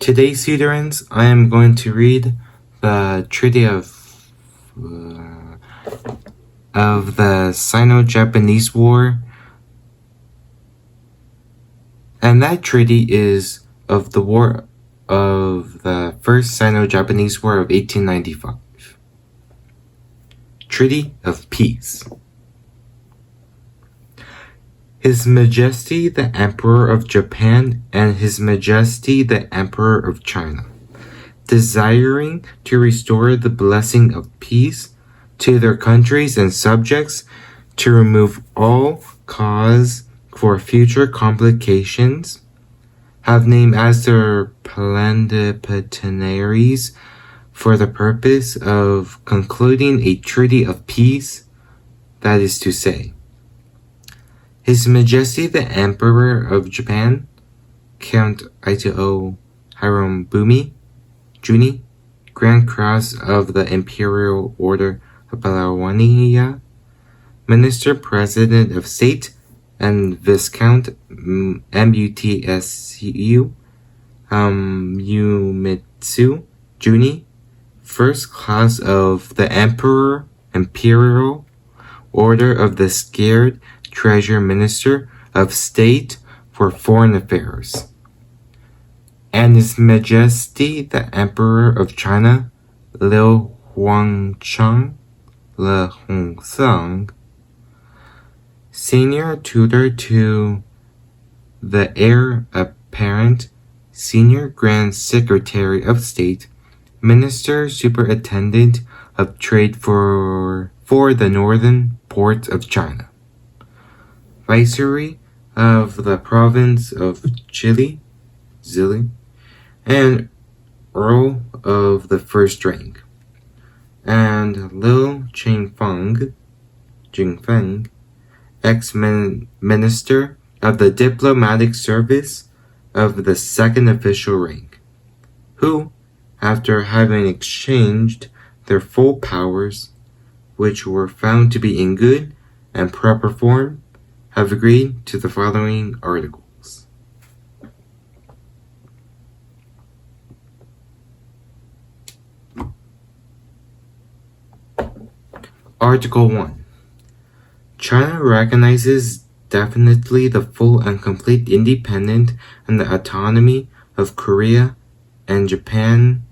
Today, students, I am going to read the Treaty of the Sino-Japanese War, and that treaty is of the War of the First Sino-Japanese War of 1895. Treaty of Peace. His Majesty the Emperor of Japan and His Majesty the Emperor of China, desiring to restore the blessing of peace to their countries and subjects, to remove all cause for future complications, have named as their plenipotentiaries for the purpose of concluding a treaty of peace, that is to say, His Majesty the Emperor of Japan, Count Ito Hirombumi, Juni, Grand Cross of the Imperial Order of Balawania, Minister President of State and Viscount MUTSU, Yumitsu, Juni, First Class of the Emperor Imperial Order of the Scared Treasury Minister of State for Foreign Affairs, and His Majesty the Emperor of China, Liu Huangchang, Le Hongzang, Senior Tutor to the Heir Apparent, Senior Grand Secretary of State, Minister Superintendent of Trade for the Northern Ports of China, Viceroy of the Province of Chile, Zili, and Earl of the First Rank, and Liu Jingfeng, ex-minister of the Diplomatic Service of the Second Official Rank, who, after having exchanged their full powers, which were found to be in good and proper form, have agreed to the following articles. Article 1. China recognizes definitely the full and complete independence and the autonomy of Korea and Japan.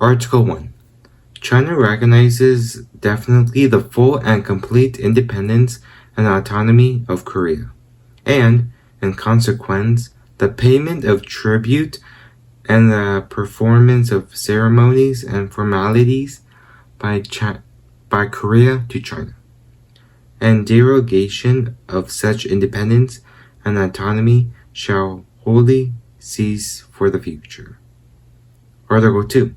Article 1. China recognizes definitely the full and complete independence and autonomy of Korea, and, in consequence, the payment of tribute and the performance of ceremonies and formalities by Korea to China, and derogation of such independence and autonomy shall wholly cease for the future. Article 2.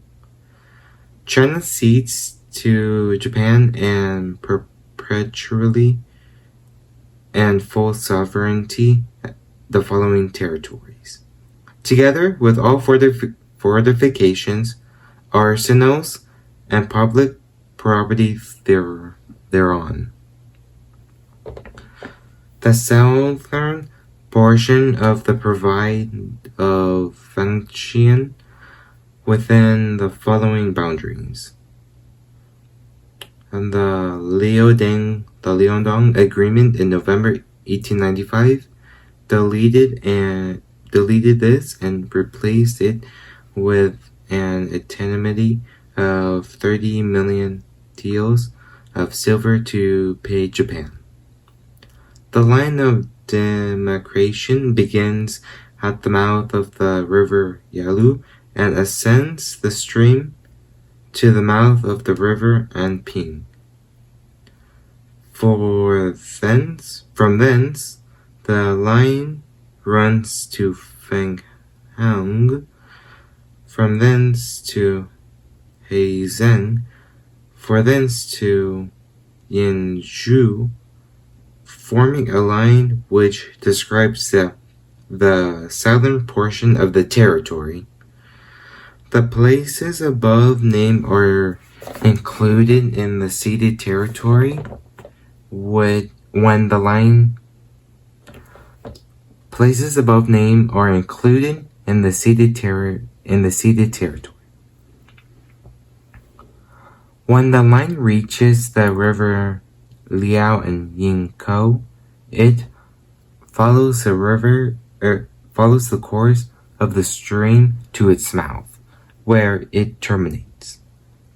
China cedes to Japan and perpetually and full sovereignty the following territories, together with all fortifications, arsenals, and public property thereon. The southern portion of the province of Fujian within the following boundaries. And the Liaodong Agreement in November 1895 deleted this and replaced it with an indemnity of 30 million taels of silver to pay Japan. The line of demarcation begins at the mouth of the river Yalu and ascends the stream to the mouth of the river Anping. From thence, the line runs to Fenghang, from thence to Heizhen, from thence to Yinzhou, forming a line which describes the southern portion of the territory. The places above named are included in the ceded territory when the line places above named are included in the ceded territory. When the line reaches the river Liao and Yingkou, it follows the course of the stream to its mouth, where it terminates.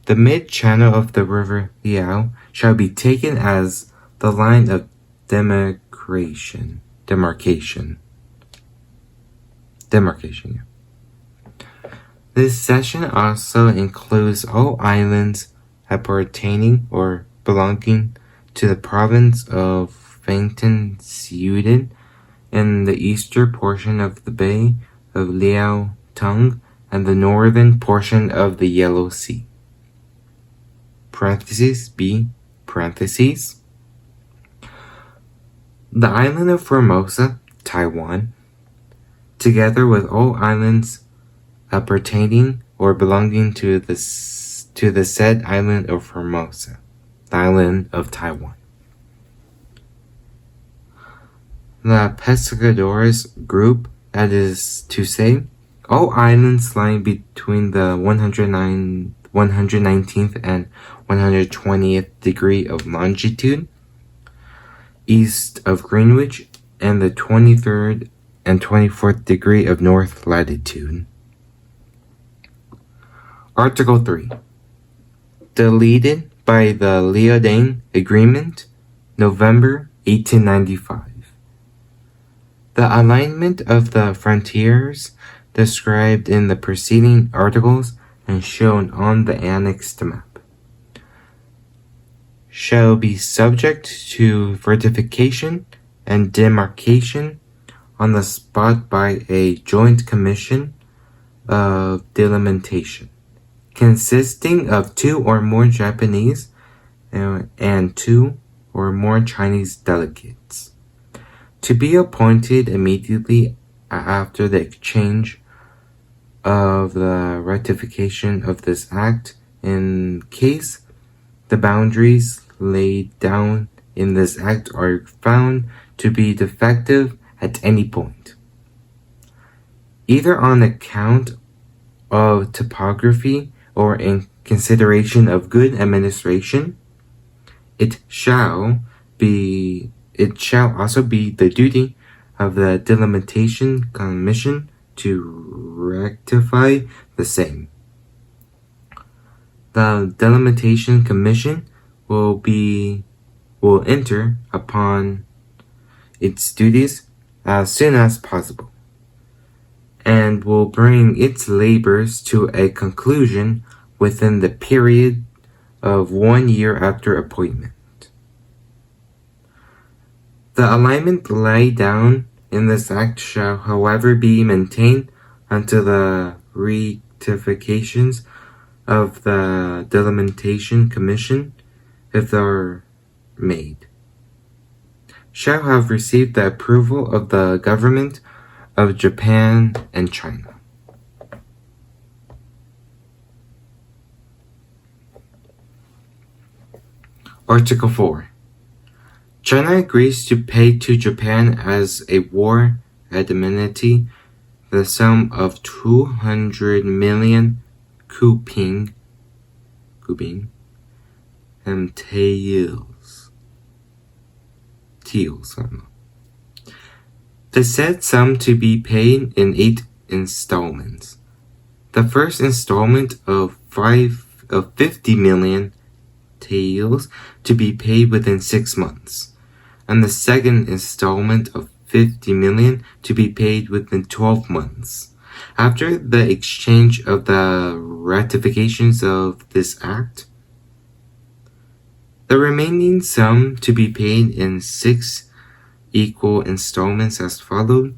The mid-channel of the river Liao shall be taken as the line of demarcation. This section also includes all islands appertaining or belonging to the province of Fengtan Siuden in the eastern portion of the Bay of Liao Tung and the northern portion of the Yellow Sea. (B) The island of Formosa, Taiwan, together with all islands appertaining or belonging to the said island of Formosa, the island of Taiwan. The Pescadores group, that is to say, all islands lying between the 119th and 120th degree of longitude, east of Greenwich, and the 23rd and 24th degree of north latitude. Article 3. Deleted by the Liaodong Agreement, November 1895. The alignment of the frontiers described in the preceding articles and shown on the annexed map shall be subject to certification and demarcation on the spot by a joint commission of delimitation, consisting of 2 or more Japanese and 2 or more Chinese delegates, to be appointed immediately after the exchange of the ratification of this act in case the boundaries laid down in this act are found to be defective at any point, either on account of topography or in consideration of good administration. It shall also be the duty of the delimitation commission to rectify the same. The delimitation commission will enter upon its duties as soon as possible, and will bring its labors to a conclusion within the period of 1 year after appointment. The alignment laid down in this act shall, however, be maintained until the rectifications of the delimitation commission, if they are made, shall have received the approval of the government of Japan and China. Article 4. China agrees to pay to Japan as a war indemnity the sum of 200 million kuping and taels. The said sum to be paid in 8 installments. The first installment of 50 million taels to be paid within 6 months, and the second installment of 50 million to be paid within 12 months, after the exchange of the ratifications of this act. The remaining sum to be paid in 6 equal installments as followed.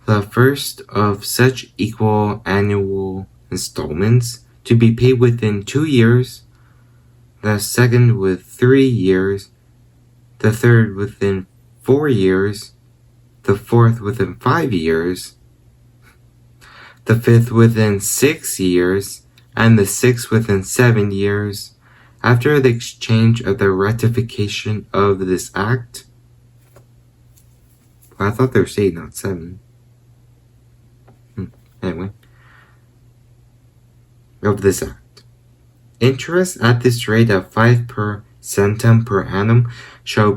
The first of such equal annual installments to be paid within 2 years, the second with 3 years, the third within 4 years, the fourth within 5 years, the fifth within 6 years, and the sixth within 7 years, after the exchange of the ratification of this act. I thought there was 8, not 7. Anyway. Of this act. Interest at this rate of 5% per annum shall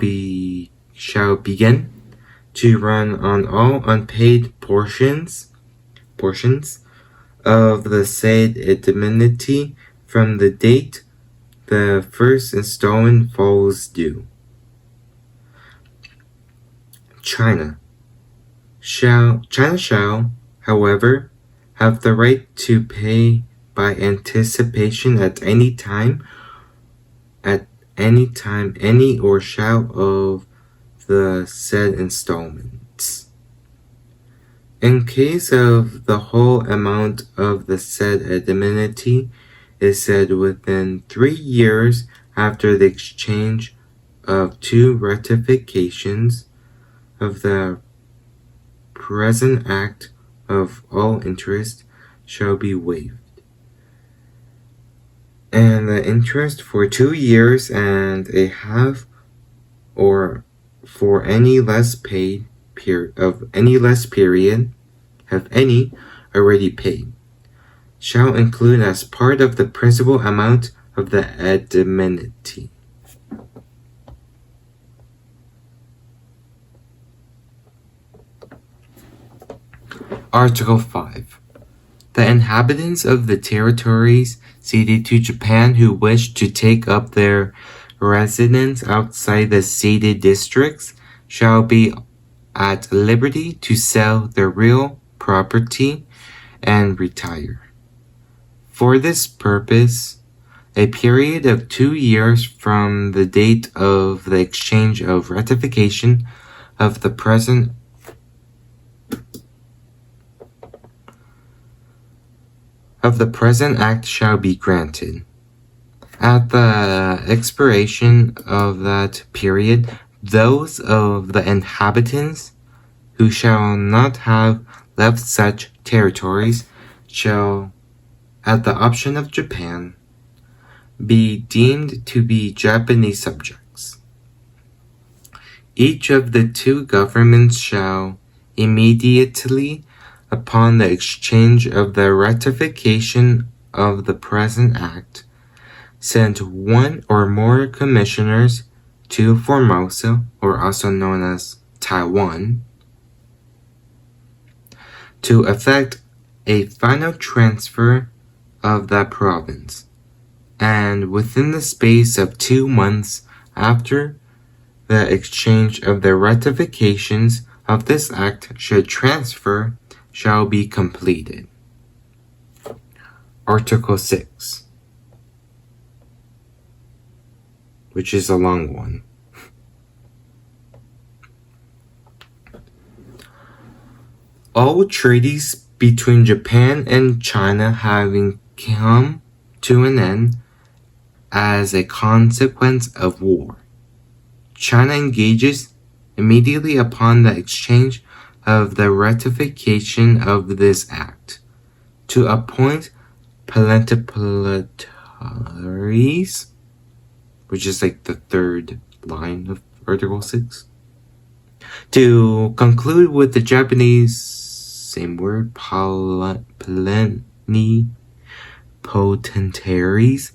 begin to run on all unpaid portions of the said indemnity from the date the first installment falls due. China shall, however, have the right to pay by anticipation at any time, any or shall of the said installments. In case of the whole amount of the said indemnity is said within 3 years after the exchange of 2 ratifications of the present act, of all interest shall be waived, and the interest for 2 years and a half, or for any less period, have any already paid, shall include as part of the principal amount of the indemnity. Article 5. The inhabitants of the territories ceded to Japan who wish to take up their residence outside the ceded districts shall be at liberty to sell their real property and retire. For this purpose, a period of 2 years from the date of the exchange of ratification of the present act shall be granted. At the expiration of that period, those of the inhabitants who shall not have left such territories shall, at the option of Japan, be deemed to be Japanese subjects. Each of the 2 governments shall, immediately upon the exchange of the ratification of the present act, send 1 or more commissioners to Formosa, or also known as Taiwan, to effect a final transfer of that province, and within the space of 2 months after the exchange of the ratifications of this act should transfer shall be completed. Article 6, which is a long one. All treaties between Japan and China having come to an end as a consequence of war, China engages immediately upon the exchange of the ratification of this act to appoint plenipotentiaries, which is like the 3rd line of Article 6, to conclude with the Japanese, same word, plenipotentiaries,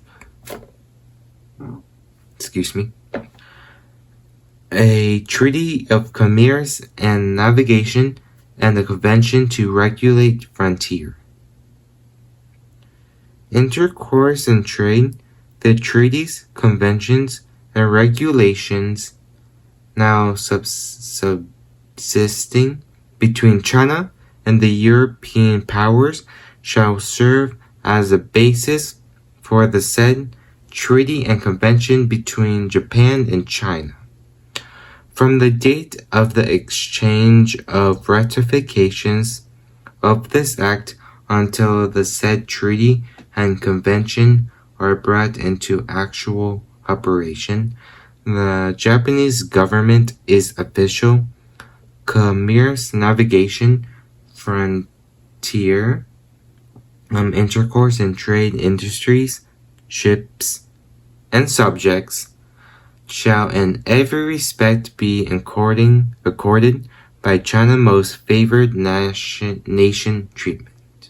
a treaty of commerce and navigation, and a convention to regulate frontier. Intercourse and trade, the treaties, conventions, and regulations now subsisting between China and the European powers shall serve as a basis for the said treaty and convention between Japan and China. From the date of the exchange of ratifications of this act until the said treaty and convention are brought into actual operation, the Japanese government is official, commerce, navigation, frontier, intercourse and trade industries, ships, and subjects shall in every respect be accorded by China Most Favored Nation treatment.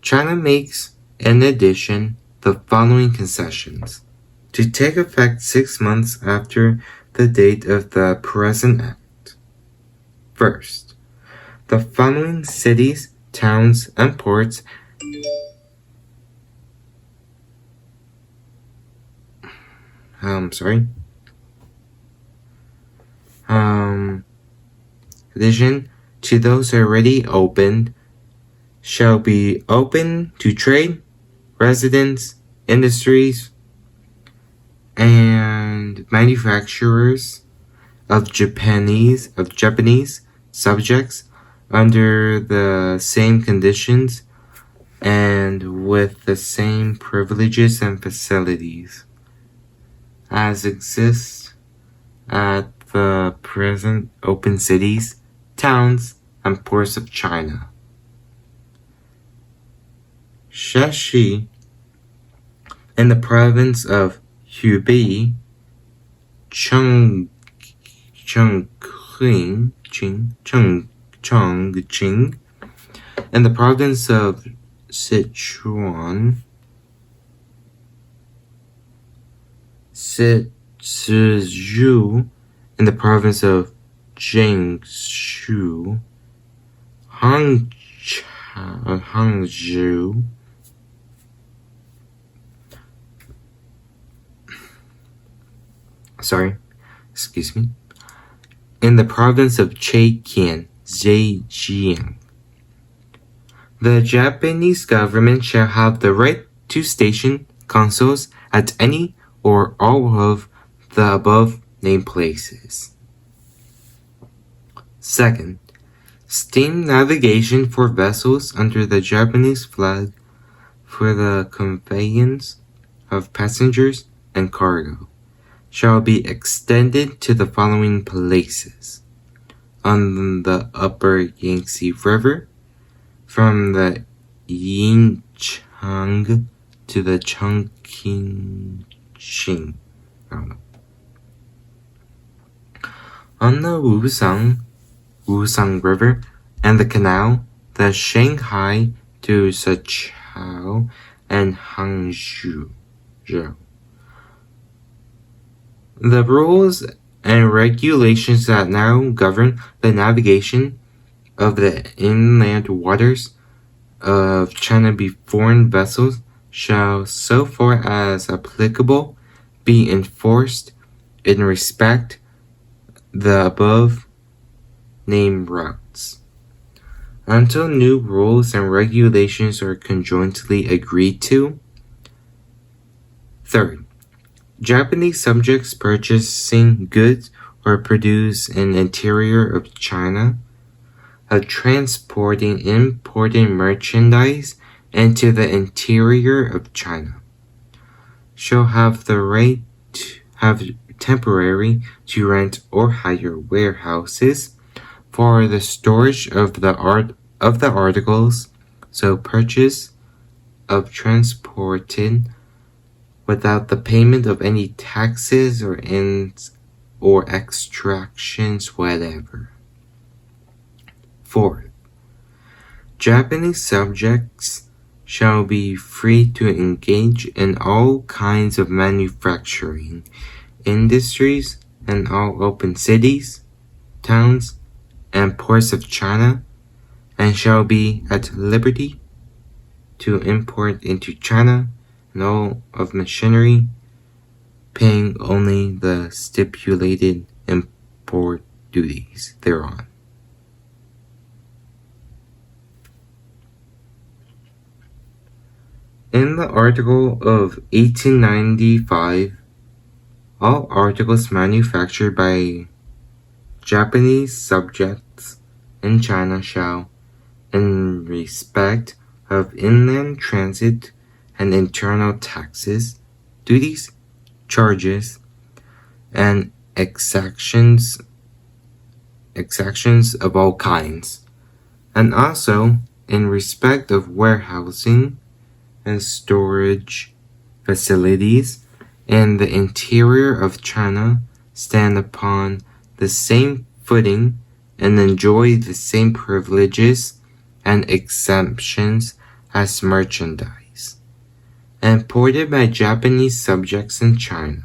China makes, in addition, the following concessions to take effect 6 months after the date of the present act. First, the following cities, towns, and ports addition to those already opened, shall be open to trade, residents, industries, and manufacturers of Japanese subjects under the same conditions and with the same privileges and facilities as exist at the present open cities, towns, and ports of China. Shashi, in the province of Hubei, Chongqing, in the province of Sichuan, Sizhou, in the province of Jiangsu, Hangzhou, in the province of Zhejiang, the Japanese government shall have the right to station consuls at any or all of the above named places. Second, steam navigation for vessels under the Japanese flag for the conveyance of passengers and cargo shall be extended to the following places: on the upper Yangtze River, from the Yinchang to the Chongqing. On the Wusang River and the canal, the Shanghai to Suzhou and Hangzhou. The rules and regulations that now govern the navigation of the inland waters of China by foreign vessels shall, so far as applicable, be enforced in respect the above named routes, until new rules and regulations are conjointly agreed to. Third, Japanese subjects purchasing goods or produce in the interior of China, of transporting imported merchandise into the interior of China, shall have the right to have temporary to rent or hire warehouses for the storage of the articles so purchased of transported without the payment of any taxes or extractions whatever. Fourth, Japanese subjects shall be free to engage in all kinds of manufacturing industries in all open cities, towns, and ports of China, and shall be at liberty to import into China and all of machinery, paying only the stipulated import duties thereon. In the article of 1895, all articles manufactured by Japanese subjects in China shall, in respect of inland transit and internal taxes, duties, charges, and exactions of all kinds, and also in respect of warehousing and storage facilities in the interior of China, stand upon the same footing and enjoy the same privileges and exemptions as merchandise imported by Japanese subjects in China.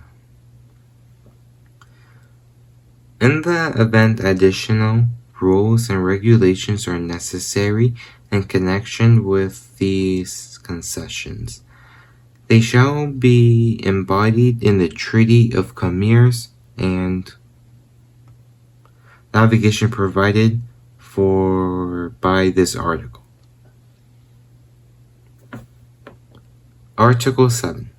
In the event additional rules and regulations are necessary in connection with these concessions, they shall be embodied in the Treaty of Commerce and Navigation provided for by this article. Article 7.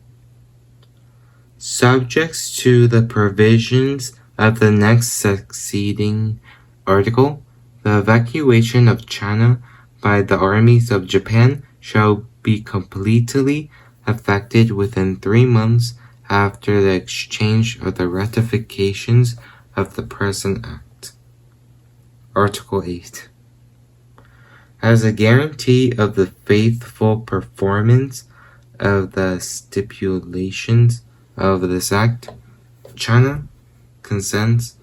Subjects to the provisions of the next succeeding article, the evacuation of China by the armies of Japan shall be completely effected within 3 months after the exchange of the ratifications of the present Act. Article 8. As a guarantee of the faithful performance of the stipulations of this Act, China consents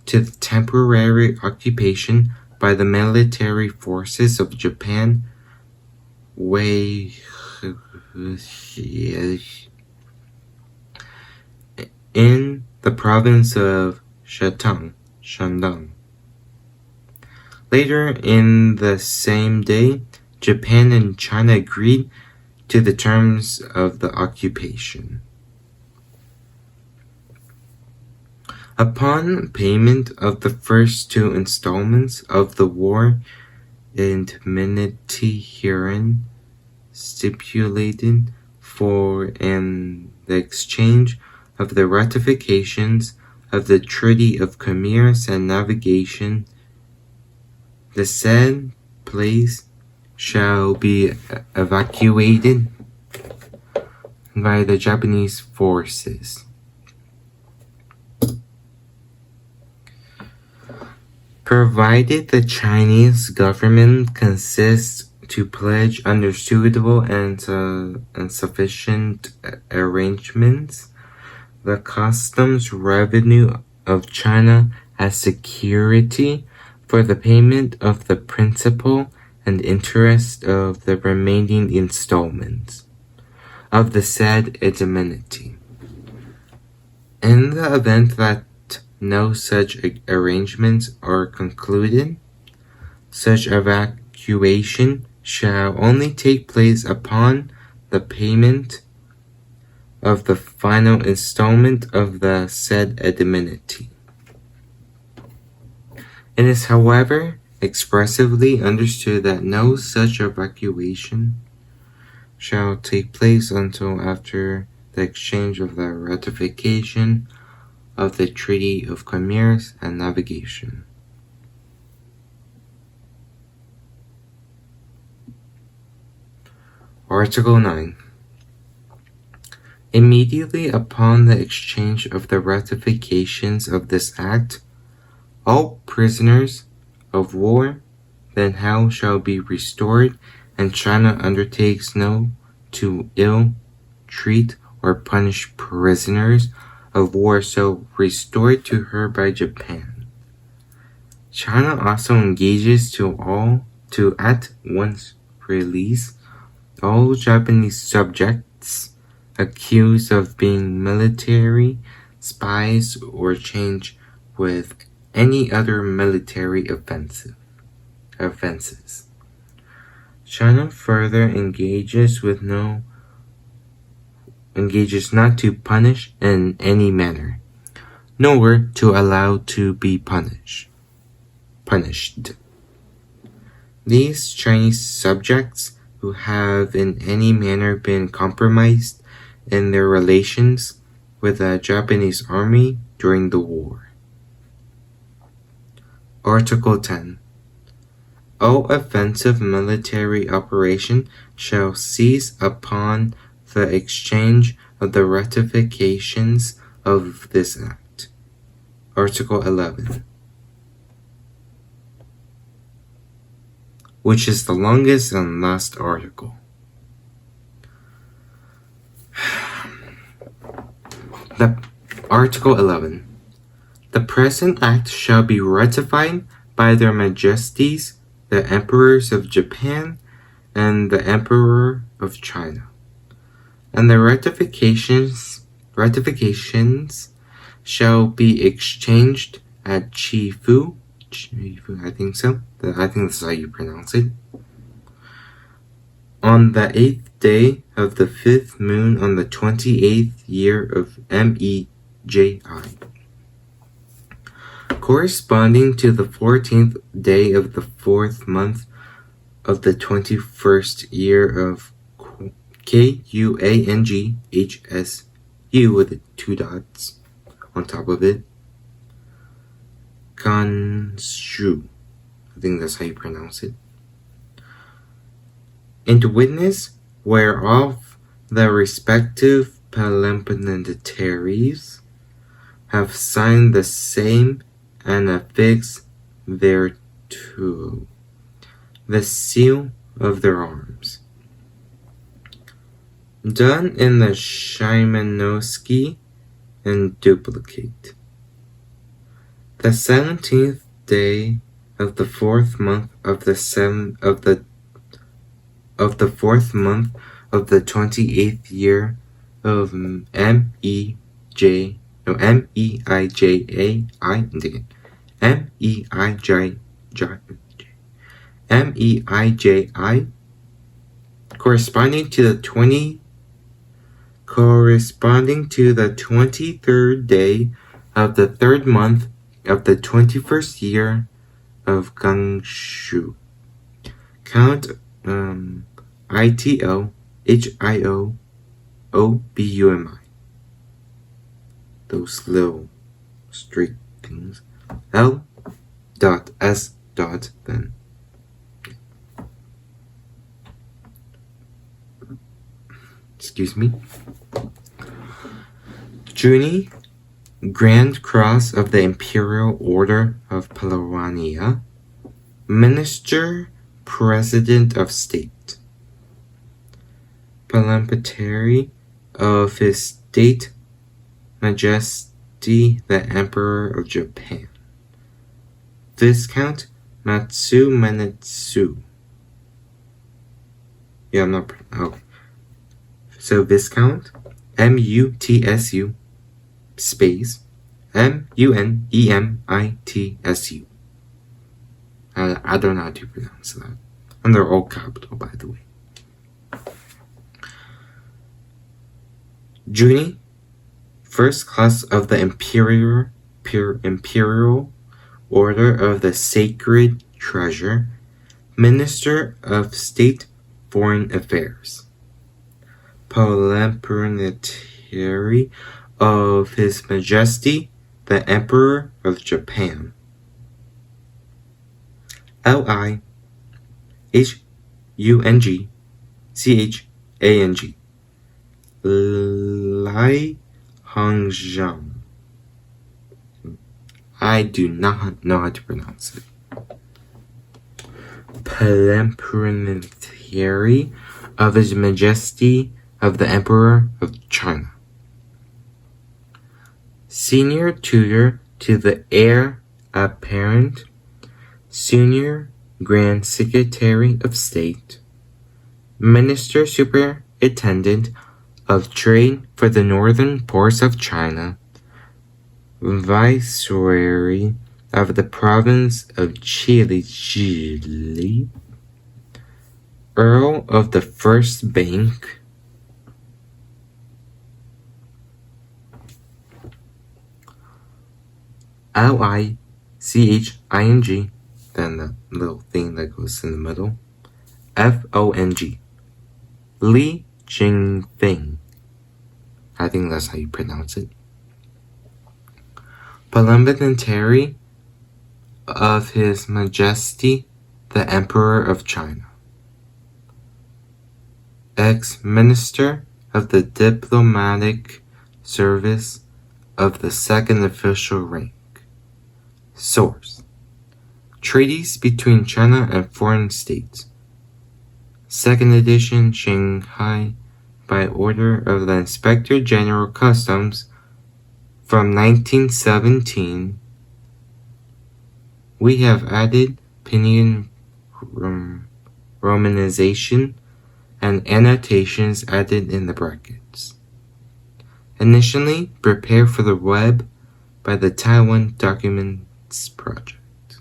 to the temporary occupation by the military forces of Japan in the province of Shandong. Later in the same day, Japan and China agreed to the terms of the occupation. Upon payment of the first 2 installments of the war indemnity herein stipulated for and the exchange of the ratifications of the Treaty of Commerce and Navigation, the said place shall be evacuated by the Japanese forces. Provided the Chinese government consists to pledge under suitable and sufficient arrangements the customs revenue of China as security for the payment of the principal and interest of the remaining installments of the said indemnity. In the event that no such arrangements are concluded, such evacuation shall only take place upon the payment of the final installment of the said indemnity. It is, however, expressively understood that no such evacuation shall take place until after the exchange of the ratification of the Treaty of Commerce and Navigation. Article 9. Immediately upon the exchange of the ratifications of this Act, all prisoners of war then held shall be restored, and China undertakes no to ill treat or punish prisoners of war so restored to her by Japan. China also engages to at once release all Japanese subjects accused of being military spies or charged with any other military offenses. China further engages not to punish in any manner, nor to allow to be punished. These Chinese subjects who have in any manner been compromised in their relations with the Japanese army during the war. Article 10. All offensive military operation shall cease upon the exchange of the ratifications of this Act. Article 11, which is the longest and last article. Article 11. The present act shall be ratified by their majesties, the emperors of Japan and the emperor of China. And the ratifications shall be exchanged at Chifu, I think so. I think that's how you pronounce it. On the 8th day of the 5th moon on the 28th year of MEJI, corresponding to the 14th day of the 4th month of the 21st year of KUANGHSU with 2 dots on top of it. Kanshu. I think that's how you pronounce it. And to witness whereof the respective parliamentaries have signed the same and affixed thereto the seal of their arms. Done in the Shimonoseki in duplicate. The 17th day of the 4th month of the 4th month of the 28th year of MEIJAI corresponding to the 23rd day of the 3rd month of the 21st year of Gangshu. Count ITOHIOOBUMI. Those little straight things. L.S. then. Excuse me. Juni, Grand Cross of the Imperial Order of Palawania, Minister, President of State, Parliamentary of His State Majesty the Emperor of Japan, Viscount Matsu Manetsu. Yeah, I'm not. Oh. So Viscount, MUTSU, space, MUNEMITSU. I don't know how to pronounce that. And they're all capital, by the way. Juni, First Class of the Imperial Order of the Sacred Treasure, Minister of State Foreign Affairs, Parliamentary of His Majesty the Emperor of Japan, LIHUNGCHANG, Lai Hongzhang. I do not know how to pronounce it. Parliamentary of His Majesty of the Emperor of China. Senior Tutor to the Heir Apparent, Senior Grand Secretary of State, Minister Superintendent of Trade for the Northern Ports of China, Viceroy of the Province of Chile, Earl of the First Bank, LICHING, then the little thing that goes in the middle, FONG, Li Jingfeng. I think that's how you pronounce it. Parliamentary of His Majesty the Emperor of China, Ex-Minister of the Diplomatic Service of the Second Official Rank. Source: Treaties between China and Foreign States. Second edition, Shanghai, by order of the Inspector General Customs from 1917 We have added pinyin romanization and annotations added in the brackets. Initially, prepare for the web by the Taiwan Documents Project.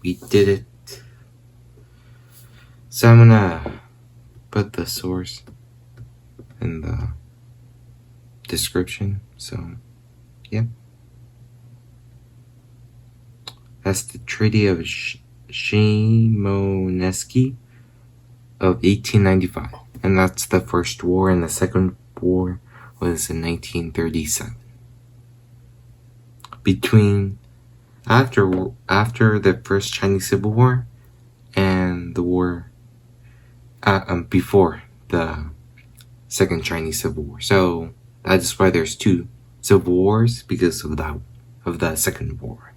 We did it. So I'm gonna put the source in the description. So, yeah. That's the Treaty of Shimonoseki of 1895. And that's the first war, and the second war was in 1937. After the first Chinese Civil War and the war before the second Chinese Civil War. So that is why there's two civil wars, because of the second war.